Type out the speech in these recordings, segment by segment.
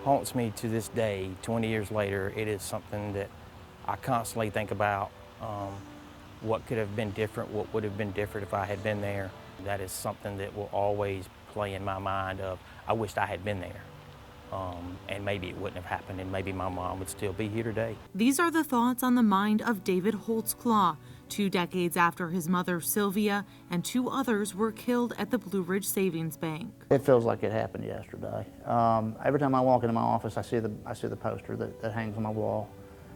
haunts me to this day, 20 years later. It is something that I constantly think about. What could have been different, what would have been different if I had been there. That is something that will always play in my mind of, I wished I had been there. And maybe it wouldn't have happened, and maybe my mom would still be here today. These are the thoughts on the mind of David Holtzclaw, 2 decades after his mother Sylvia and 2 others were killed at the Blue Ridge Savings Bank. It feels like it happened yesterday. Every time I walk into my office, I see the poster that hangs on my wall.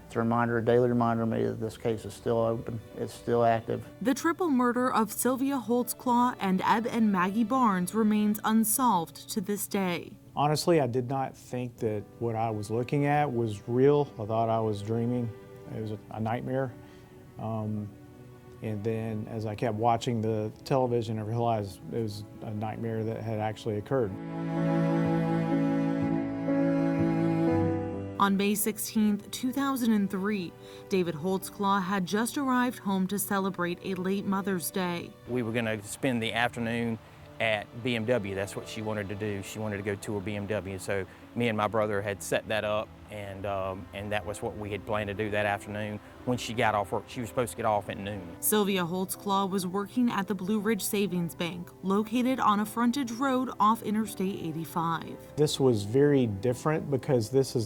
It's a reminder, a daily reminder to me that this case is still open, it's still active. The triple murder of Sylvia Holtzclaw and Eb and Maggie Barnes remains unsolved to this day. Honestly, I did not think that what I was looking at was real. I thought I was dreaming. It was a nightmare. And then as I kept watching the television, I realized it was a nightmare that had actually occurred. On May 16, 2003, David Holtzclaw had just arrived home to celebrate a late Mother's Day. We were going to spend the afternoon at BMW. That's what she wanted to do. She wanted to go tour BMW. So me and my brother had set that up, and that was what we had planned to do that afternoon. When she got off work, she was supposed to get off at noon. Sylvia Holtzclaw was working at the Blue Ridge Savings Bank, located on a frontage road off Interstate 85. This was very different because this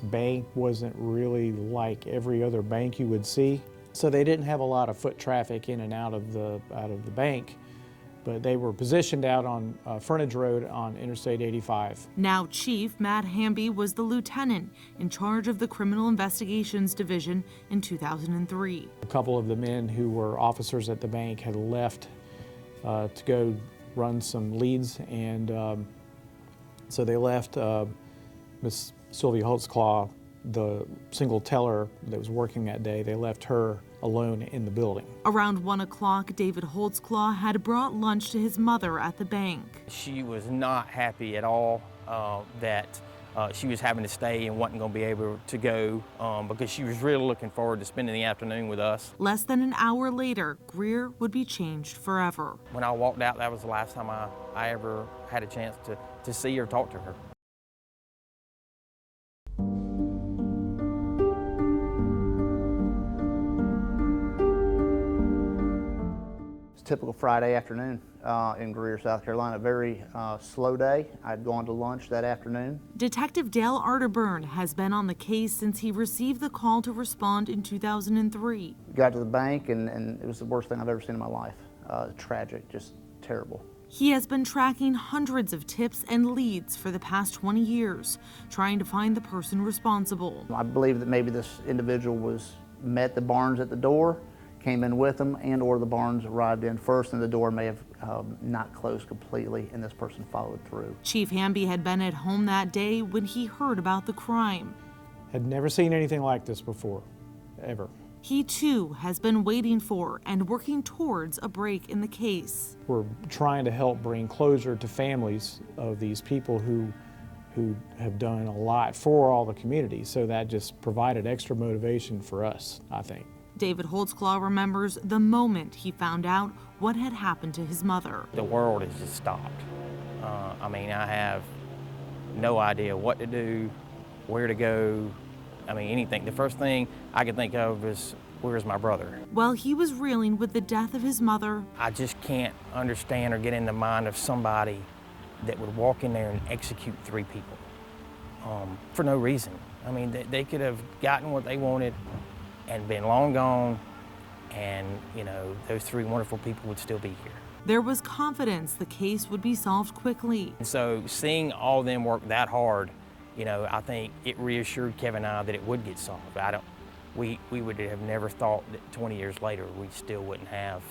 bank wasn't really like every other bank you would see. So they didn't have a lot of foot traffic in and out of the bank. But they were positioned out on frontage road on Interstate 85. Now Chief Matt Hamby was the lieutenant in charge of the Criminal Investigations Division in 2003. A couple of the men who were officers at the bank had left to go run some leads, and so they left Miss Sylvia Holtzclaw, the single teller that was working that day. They left her alone in the building. Around 1 o'clock, David Holtzclaw had brought lunch to his mother at the bank. She was not happy at all that she was having to stay and wasn't going to be able to go because she was really looking forward to spending the afternoon with us. Less than an hour later, Greer would be changed forever. When I walked out, that was the last time I ever had a chance to see her, talk to her. Typical Friday afternoon in Greer, South Carolina. Very slow day. I'd gone to lunch that afternoon. Detective Dale Arterburn has been on the case since he received the call to respond in 2003. Got to the bank and it was the worst thing I've ever seen in my life. Tragic, just terrible. He has been tracking hundreds of tips and leads for the past 20 years, trying to find the person responsible. I believe that maybe this individual met the Barnes at the door, came in with them, and or the Barnes arrived in first and the door may have not closed completely and this person followed through. Chief Hamby had been at home that day when he heard about the crime. Had never seen anything like this before, ever. He too has been waiting for and working towards a break in the case. We're trying to help bring closure to families of these people who have done a lot for all the community, so that just provided extra motivation for us, I think. David Holtzclaw remembers the moment he found out what had happened to his mother. The world has just stopped. I mean, I have no idea what to do, where to go, anything. The first thing I could think of is, where's my brother? While he was reeling with the death of his mother, I just can't understand or get in the mind of somebody that would walk in there and execute 3 people for no reason. They could have gotten what they wanted and been long gone, and those 3 wonderful people would still be here. There was confidence the case would be solved quickly. And so seeing all of them work that hard, I think it reassured Kevin and I that it would get solved. We would have never thought that 20 years later we still wouldn't have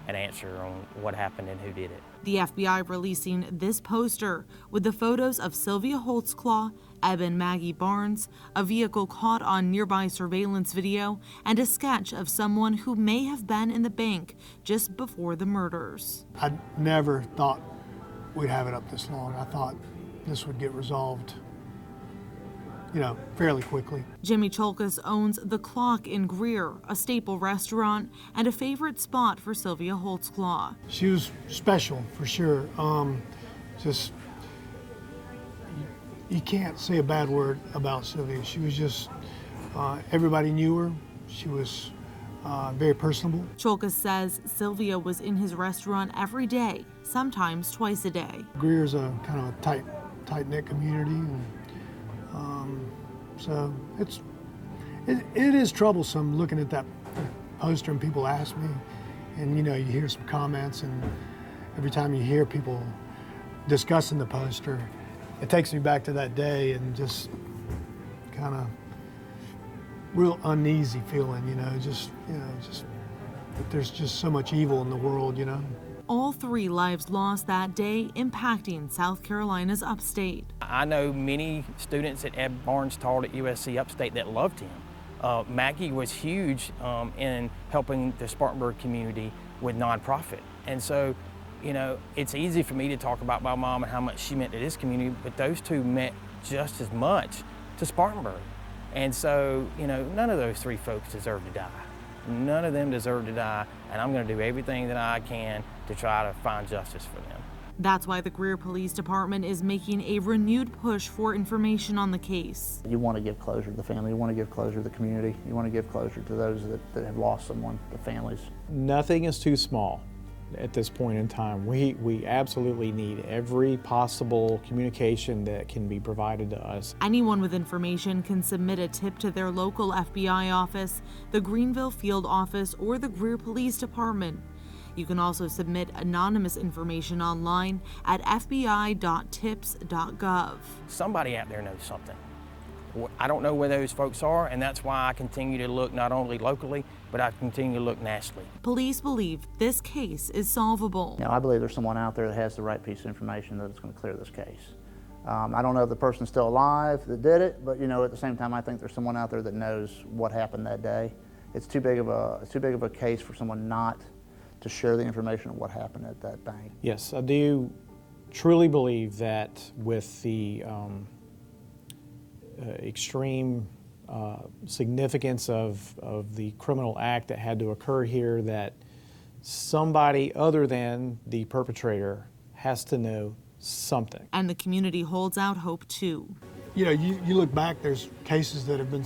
an answer on what happened and who did it. The FBI releasing this poster with the photos of Sylvia Holtzclaw, Eb and Maggie Barnes, a vehicle caught on nearby surveillance video, and a sketch of someone who may have been in the bank just before the murders. I never thought we'd have it up this long. I thought this would get resolved, fairly quickly. Jimmy Cholkus owns The Clock in Greer, a staple restaurant and a favorite spot for Sylvia Holtzclaw. She was special, for sure. Just You can't say a bad word about Sylvia. She was just, everybody knew her. She was very personable. Cholka says Sylvia was in his restaurant every day, sometimes twice a day. Greer's a kind of a tight-knit community, and so it is troublesome looking at that poster and people ask me, and you hear some comments, and every time you hear people discussing the poster, it takes me back to that day and just kind of real uneasy feeling, just there's just so much evil in the world, All 3 lives lost that day impacting South Carolina's upstate. I know many students at Eb Barnes taught at USC Upstate that loved him. Maggie was huge in helping the Spartanburg community with nonprofit. And so, it's easy for me to talk about my mom and how much she meant to this community, but those 2 meant just as much to Spartanburg. And so, none of those 3 folks deserve to die. None of them deserve to die, and I'm going to do everything that I can to try to find justice for them. That's why the Greer Police Department is making a renewed push for information on the case. You want to give closure to the family, you want to give closure to the community, you want to give closure to those that have lost someone, the families. Nothing is too small at this point in time. We absolutely need every possible communication that can be provided to us. Anyone with information can submit a tip to their local FBI office, the Greenville Field Office, or the Greer Police Department. You can also submit anonymous information online at fbi.tips.gov. Somebody out there knows something. I don't know where those folks are, and that's why I continue to look not only locally, but I continue to look nationally. Police believe this case is solvable. I believe there's someone out there that has the right piece of information that's going to clear this case. I don't know if the person's still alive that did it, but at the same time, I think there's someone out there that knows what happened that day. It's too big of a case for someone not to share the information of what happened at that bank. Yes, I do truly believe that with the extreme significance of the criminal act that had to occur here, that somebody other than the perpetrator has to know something. And the community holds out hope too. You look back, there's cases that have been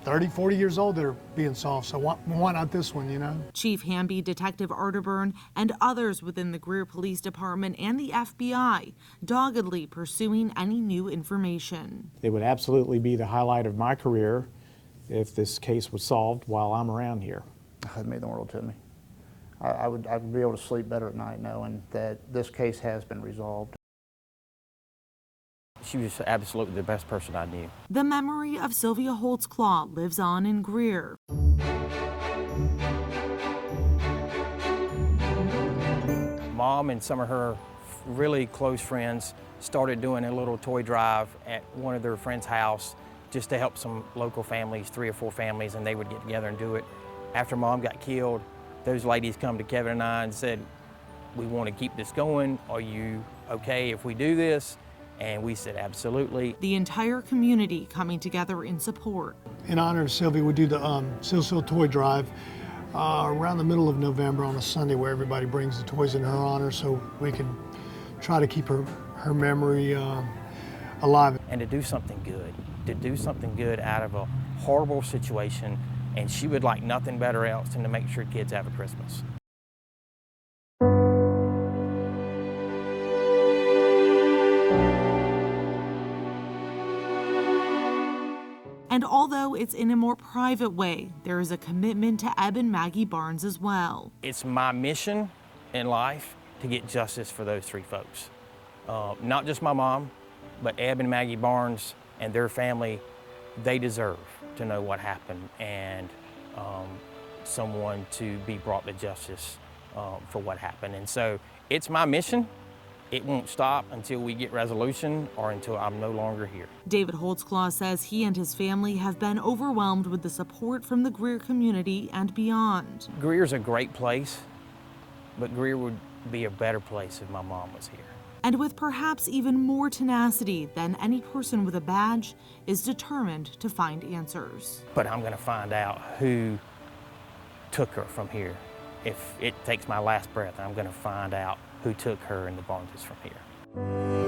30, 40 years old that are being solved, so why not this one, Chief Hamby, Detective Arterburn, and others within the Greer Police Department and the FBI doggedly pursuing any new information. It would absolutely be the highlight of my career if this case was solved while I'm around here. It meant the world to me. I would be able to sleep better at night knowing that this case has been resolved. She was absolutely the best person I knew. The memory of Sylvia Holtzclaw lives on in Greer. Mom and some of her really close friends started doing a little toy drive at one of their friends' house just to help some local families, 3 or 4 families, and they would get together and do it. After Mom got killed, those ladies come to Kevin and I and said, "We want to keep this going. Are you okay if we do this?" And we said, absolutely. The entire community coming together in support. In honor of Sylvia, we do the Sil Toy Drive around the middle of November on a Sunday, where everybody brings the toys in her honor, so we can try to keep her memory alive. And to do something good out of a horrible situation, and she would like nothing better else than to make sure kids have a Christmas. And although it's in a more private way, there is a commitment to Eb and Maggie Barnes as well. It's my mission in life to get justice for those 3 folks. Not just my mom, but Eb and Maggie Barnes and their family. They deserve to know what happened, and someone to be brought to justice for what happened. And so it's my mission. It won't stop until we get resolution or until I'm no longer here. David Holtzclaw says he and his family have been overwhelmed with the support from the Greer community and beyond. Greer's a great place, but Greer would be a better place if my mom was here. And with perhaps even more tenacity than any person with a badge, is determined to find answers. But I'm going to find out who took her from here. If it takes my last breath, I'm going to find out who took her and the Barneses from here.